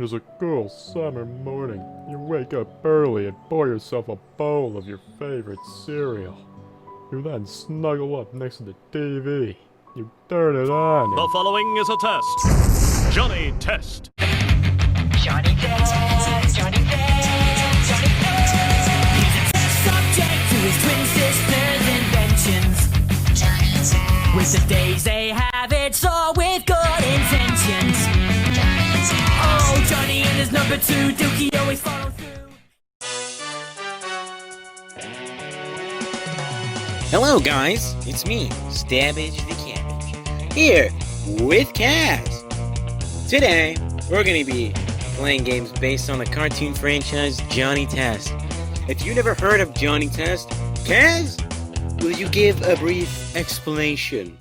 It is a cool summer morning. You wake up early and pour yourself a bowl of your favorite cereal. You then snuggle up next to the TV. You turn it on The and following is a test. Johnny Test. Johnny Test, Johnny Test, Johnny Test. He's a test subject to his twin sisters' inventions. Johnny Test. With the days they have, it's all with good intentions. Johnny Test. Oh, Johnny and his number two, Dookie always follow through. Hello guys, it's me, StabageTheCabage, here with CAZ. Today, we're going to be playing games based on the cartoon franchise Johnny Test. If you never heard of Johnny Test, CAZ, will you give a brief explanation?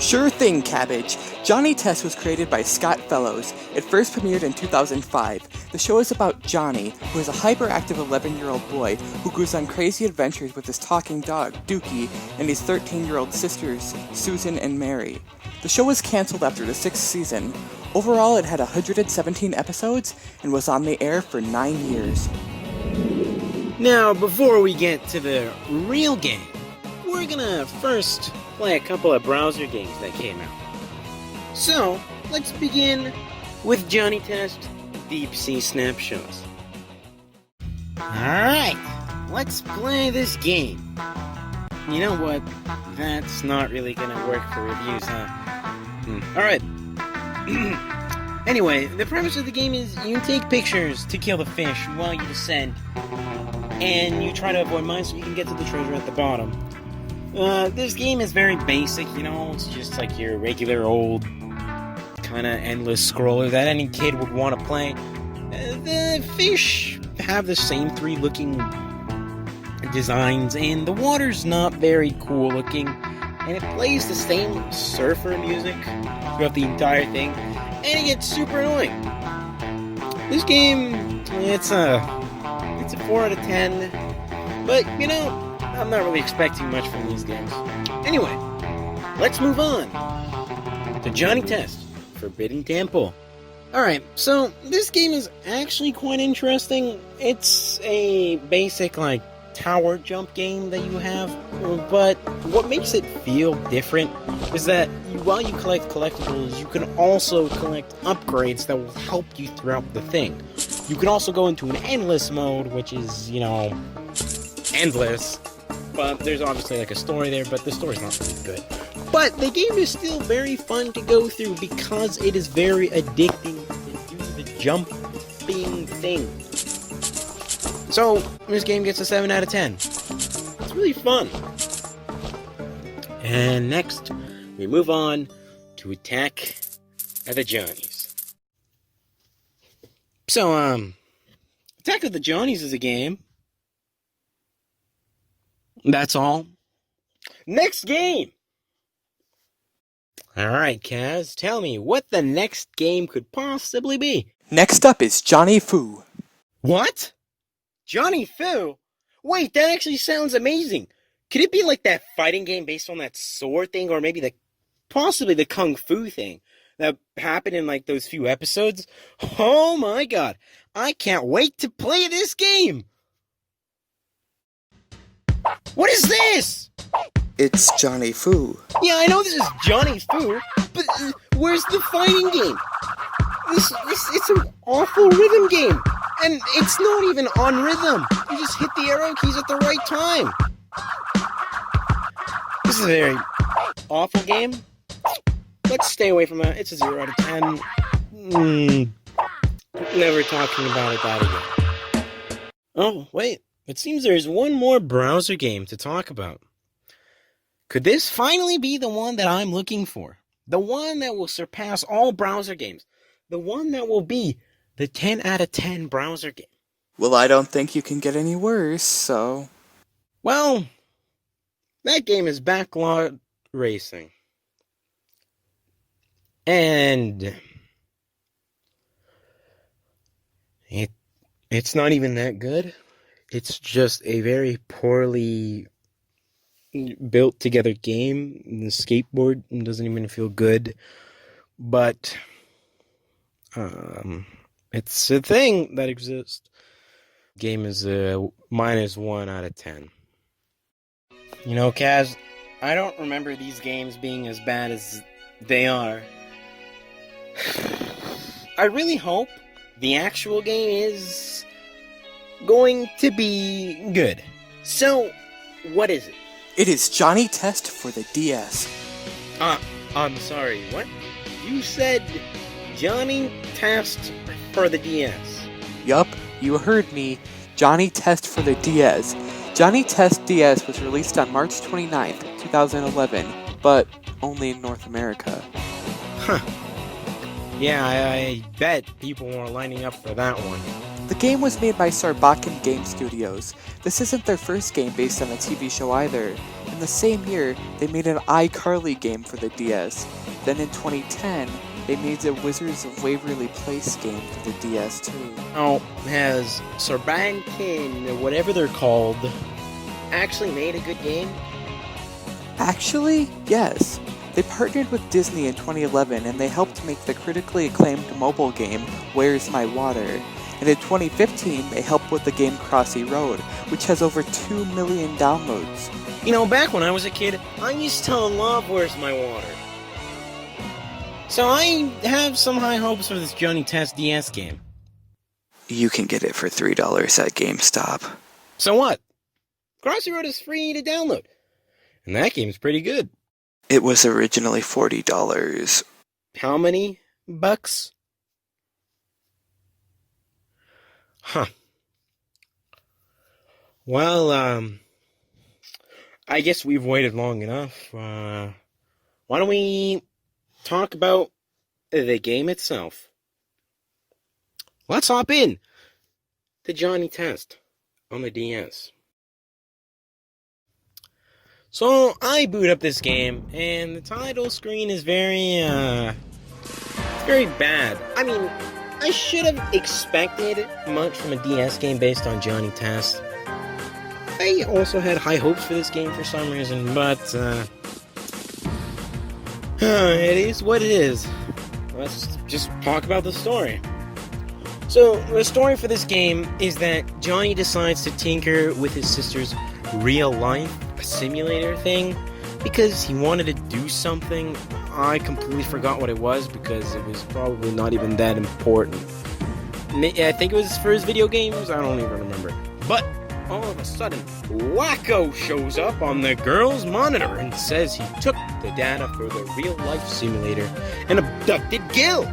Sure thing, Cabbage. Johnny Test was created by Scott Fellows. It first premiered in 2005. The show is about Johnny, who is a hyperactive 11-year-old boy who goes on crazy adventures with his talking dog, Dookie, and his 13-year-old sisters, Susan and Mary. The show was canceled after the 6th season. Overall, it had 117 episodes and was on the air for 9 years. Now, before we get to the real game, we're gonna first play a couple of browser games that came out. So, let's begin with Johnny Test Deep Sea Snapshots. Alright, let's play this game. You know what? That's not really gonna work for reviews, huh? Alright. Anyway, the premise of the game is you take pictures to kill the fish while you descend, and you try to avoid mines so you can get to the treasure at the bottom. This game is very basic, you know, it's just like your regular old kind of endless scroller that any kid would want to play. The fish have the same three looking designs, and the water's not very cool looking, and it plays the same surfer music throughout the entire thing, and it gets super annoying. This game, it's a 4 out of 10, but, you know, I'm not really expecting much from these games. Anyway, let's move on to Johnny Test Forbidden Temple. Alright, so this game is actually quite interesting. It's a basic, like, tower jump game that you have, but what makes it feel different is that while you collect collectibles, you can also collect upgrades that will help you throughout the thing. You can also go into an endless mode, which is, you know, endless. But there's obviously like a story there, but the story's not really good. But the game is still very fun to go through because it is very addicting to do the jumping thing. So, this game gets a 7 out of 10. It's really fun. And next, we move on to Attack of the Johnnies. So, Attack of the Johnnies is a game. That's all. Next game! Alright, Kaz, tell me what the next game could possibly be. Next up is Johnny Foo. What? Johnny Foo? Wait, that actually sounds amazing. Could it be like that fighting game based on that sword thing, or maybe possibly the Kung Fu thing that happened in like those few episodes? Oh my god, I can't wait to play this game! What is this? It's Johnny Foo. Yeah, I know this is Johnny Foo, but where's the fighting game? It's an awful rhythm game, and it's not even on rhythm. You just hit the arrow keys at the right time. This is a very awful game. Let's stay away from it. It's a 0 out of 10. Never talking about it that again. Oh, wait. It seems there's one more browser game to talk about. Could this finally be the one that I'm looking for? The one that will surpass all browser games. The one that will be the 10 out of 10 browser game. Well, I don't think you can get any worse, so... Well, that game is Backlot Racing. And... It's not even that good. It's just a very poorly built together game. The skateboard doesn't even feel good. But It's a thing that exists. Game is -1 out of 10. You know, Kaz, I don't remember these games being as bad as they are. I really hope the actual game is going to be good. So, what is it? It is Johnny Test for the DS. I'm sorry, what? You said Johnny Test for the DS. Yup, you heard me. Johnny Test for the DS. Johnny Test DS was released on March 29th, 2011, but only in North America. Huh. Yeah, I bet people were lining up for that one. The game was made by Sarbachan Game Studios. This isn't their first game based on a TV show either. In the same year, they made an iCarly game for the DS. Then in 2010, they made the Wizards of Waverly Place game for the DS too. Oh, has Sarbachan, whatever they're called, actually made a good game? Actually, yes. They partnered with Disney in 2011 and they helped make the critically acclaimed mobile game Where's My Water? And in 2015, they helped with the game Crossy Road, which has over 2 million downloads. You know, back when I was a kid, I used to love Where's My Water? So I have some high hopes for this Johnny Test DS game. You can get it for $3 at GameStop. So what? Crossy Road is free to download. And that game's pretty good. It was originally $40. How many bucks? Huh. Well, I guess we've waited long enough. Why don't we talk about the game itself? Let's hop in to Johnny Test on the DS. So, I boot up this game, and the title screen is very bad. I mean, I should have expected much from a DS game based on Johnny Test. I also had high hopes for this game for some reason, but it is what it is. Let's just talk about the story. So, the story for this game is that Johnny decides to tinker with his sister's real-life simulator thing because he wanted to do something. I completely forgot what it was because it was probably not even that important. I think it was for his video games, I don't even remember. But all of a sudden, Wacko shows up on the girl's monitor and says he took the data for the real-life simulator and abducted Gil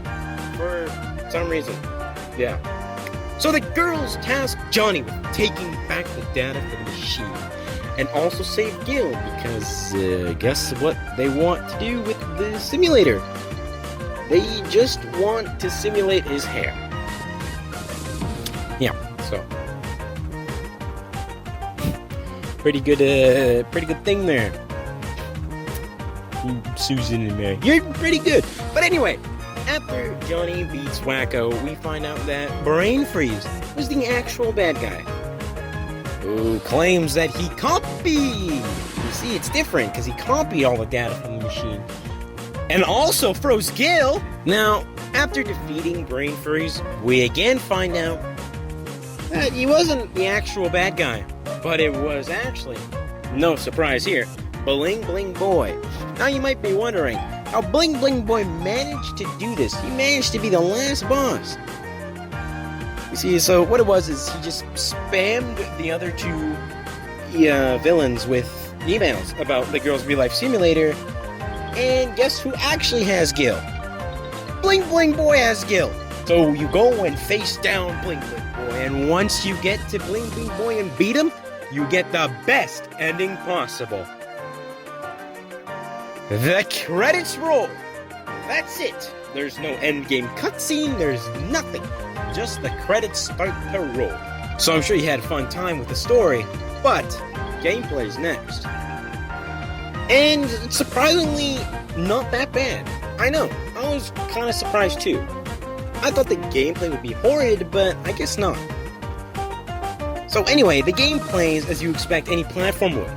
for some reason. Yeah. So the girls task Johnny with taking back the data from the machine and also save Gil because guess what they want to do with the simulator? They just want to simulate his hair. Yeah, so pretty good thing there. Susan and Mary, you're pretty good. But anyway, after Johnny beats Wacko, we find out that Brain Freeze was the actual bad guy, who claims that he copied. You see, it's different because he copied all the data from the machine, and also froze Gil. Now, after defeating Brain Freeze, we again find out that he wasn't the actual bad guy, but it was actually, no surprise here, Bling Bling Boy. Now you might be wondering how Bling Bling Boy managed to do this. He managed to be the last boss. You see, so what it was is he just spammed the other two villains with emails about the girl's real-life simulator, and guess who actually has Gil? Bling Bling Boy has Gil. So you go and face down Bling Bling Boy, and once you get to Bling Bling Boy and beat him, you get the best ending possible. The credits roll. That's it. There's no endgame cutscene, there's nothing. Just the credits start to roll. So I'm sure you had a fun time with the story, but gameplay's next. And it's surprisingly not that bad. I know, I was kind of surprised too. I thought the gameplay would be horrid, but I guess not. So anyway, the game plays as you expect any platform would.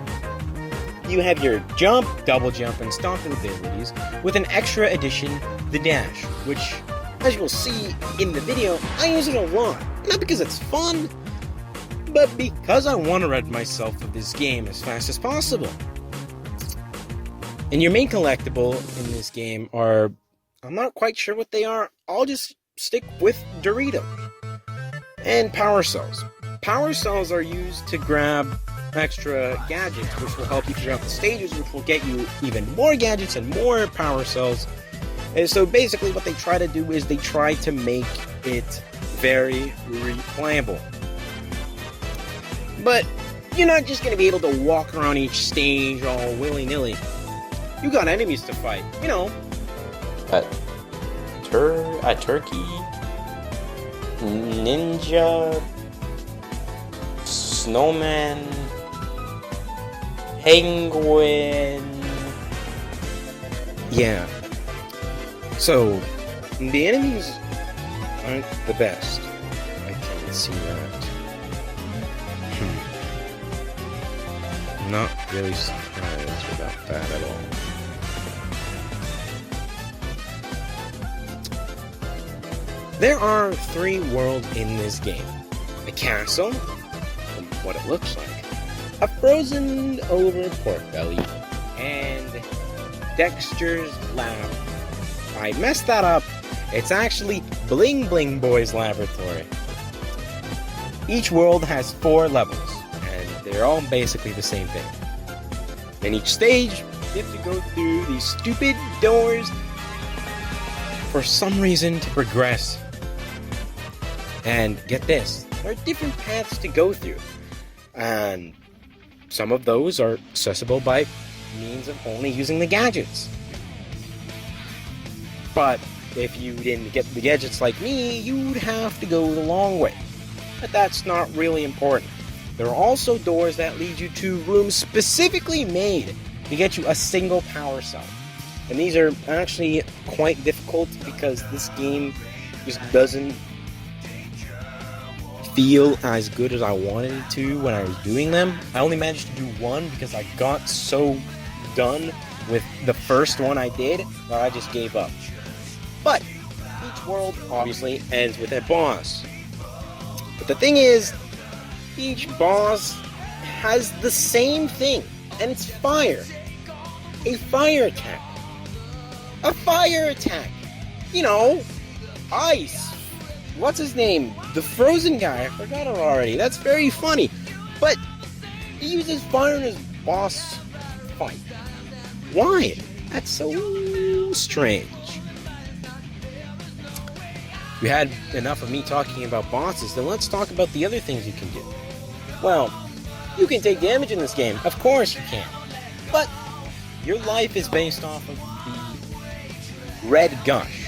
You have your jump, double jump, and stomping abilities, with an extra addition, the dash, which As you will see in the video, I use it a lot. Not because it's fun, but because I want to rid myself of this game as fast as possible. And your main collectible in this game are, I'm not quite sure what they are, I'll just stick with Dorito. And power cells. Power cells are used to grab extra gadgets, which will help you throughout the stages, which will get you even more gadgets and more power cells. And so basically what they try to do is they try to make it very replayable. But you're not just going to be able to walk around each stage all willy-nilly. You got enemies to fight, you know. A turkey, ninja, snowman, penguin. Yeah. So, the enemies aren't the best. I can see that. I'm not really surprised about that at all. There are 3 worlds in this game. A castle, from what it looks like, a frozen over pork belly, and Dexter's lab. I messed that up. It's actually Bling Bling Boy's laboratory. Each world has 4 levels, and they're all basically the same thing. In each stage, you have to go through these stupid doors for some reason to progress. And get this, there are different paths to go through, and some of those are accessible by means of only using the gadgets. But if you didn't get the gadgets like me, you'd have to go the long way. But that's not really important. There are also doors that lead you to rooms specifically made to get you a single power cell. And these are actually quite difficult because this game just doesn't feel as good as I wanted it to when I was doing them. I only managed to do one because I got so done with the first one I did that I just gave up. But each world obviously ends with a boss. But the thing is, each boss has the same thing, and it's fire. A fire attack. A fire attack. You know, ice. What's his name? The frozen guy. I forgot it already. That's very funny. But he uses fire in his boss fight. Why? That's so strange. We had enough of me talking about bosses, then let's talk about the other things you can do. Well, you can take damage in this game. Of course you can. But your life is based off of the red gush.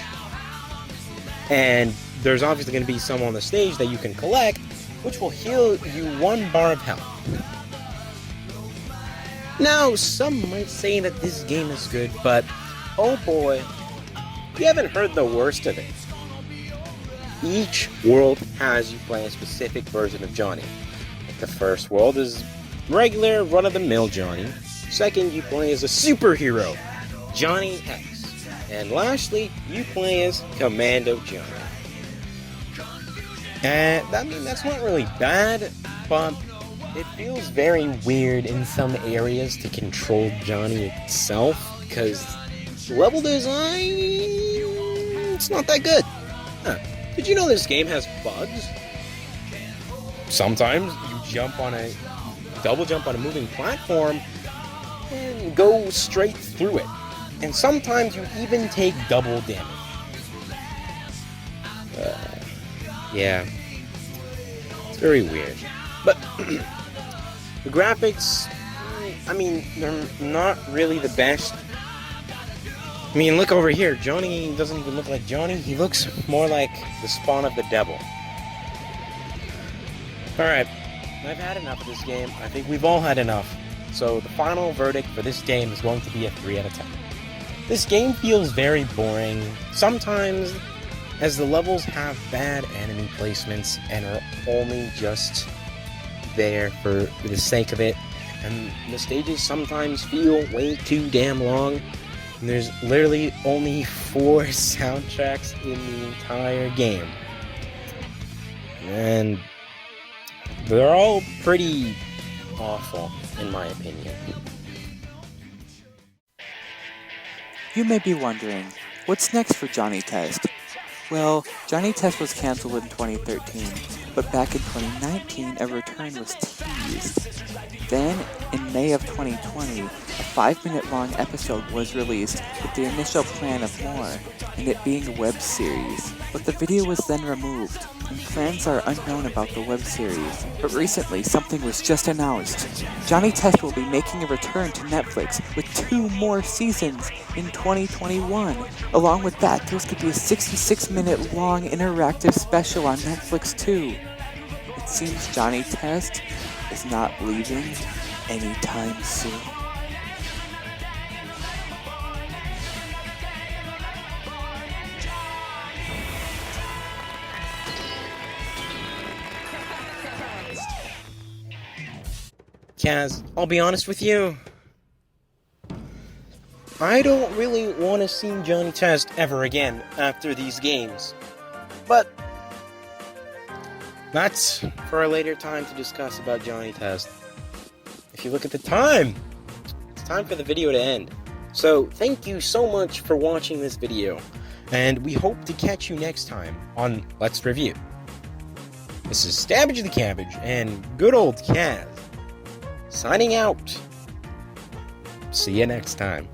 And there's obviously going to be some on the stage that you can collect, which will heal you 1 bar of health. Now, some might say that this game is good, but oh boy, you haven't heard the worst of it. Each world has you play a specific version of Johnny. The first world is regular, run-of-the-mill Johnny. Second, you play as a superhero, Johnny X. And lastly, you play as Commando Johnny. And that's not really bad, but it feels very weird in some areas to control Johnny itself, because level design, it's not that good. Huh. Did you know this game has bugs? Sometimes you double jump on a moving platform and go straight through it. And sometimes you even take double damage. Yeah. It's very weird. But the graphics, I mean, they're not really the best. I mean, look over here. Johnny doesn't even look like Johnny. He looks more like the spawn of the devil. Alright, I've had enough of this game. I think we've all had enough. So the final verdict for this game is going to be a 3 out of 10. This game feels very boring, sometimes, as the levels have bad enemy placements and are only just there for the sake of it, and the stages sometimes feel way too damn long. And there's literally only 4 soundtracks in the entire game. And they're all pretty awful, in my opinion. You may be wondering, what's next for Johnny Test? Well, Johnny Test was cancelled in 2013, but back in 2019 a return was teased. Then, in May of 2020, a 5-minute long episode was released with the initial plan of more, and it being a web series. But the video was then removed, and plans are unknown about the web series. But recently, something was just announced. Johnny Test will be making a return to Netflix with 2 more seasons in 2021. Along with that, there's going to be a 66-minute long interactive special on Netflix too. It seems Johnny Test is not leaving anytime soon. Kaz, I'll be honest with you. I don't really want to see Johnny Test ever again after these games. But that's for a later time to discuss about Johnny Test. If you look at the time, it's time for the video to end. So thank you so much for watching this video, and we hope to catch you next time on Let's Review. This is StabageTheCabage and good old Kaz signing out. See you next time.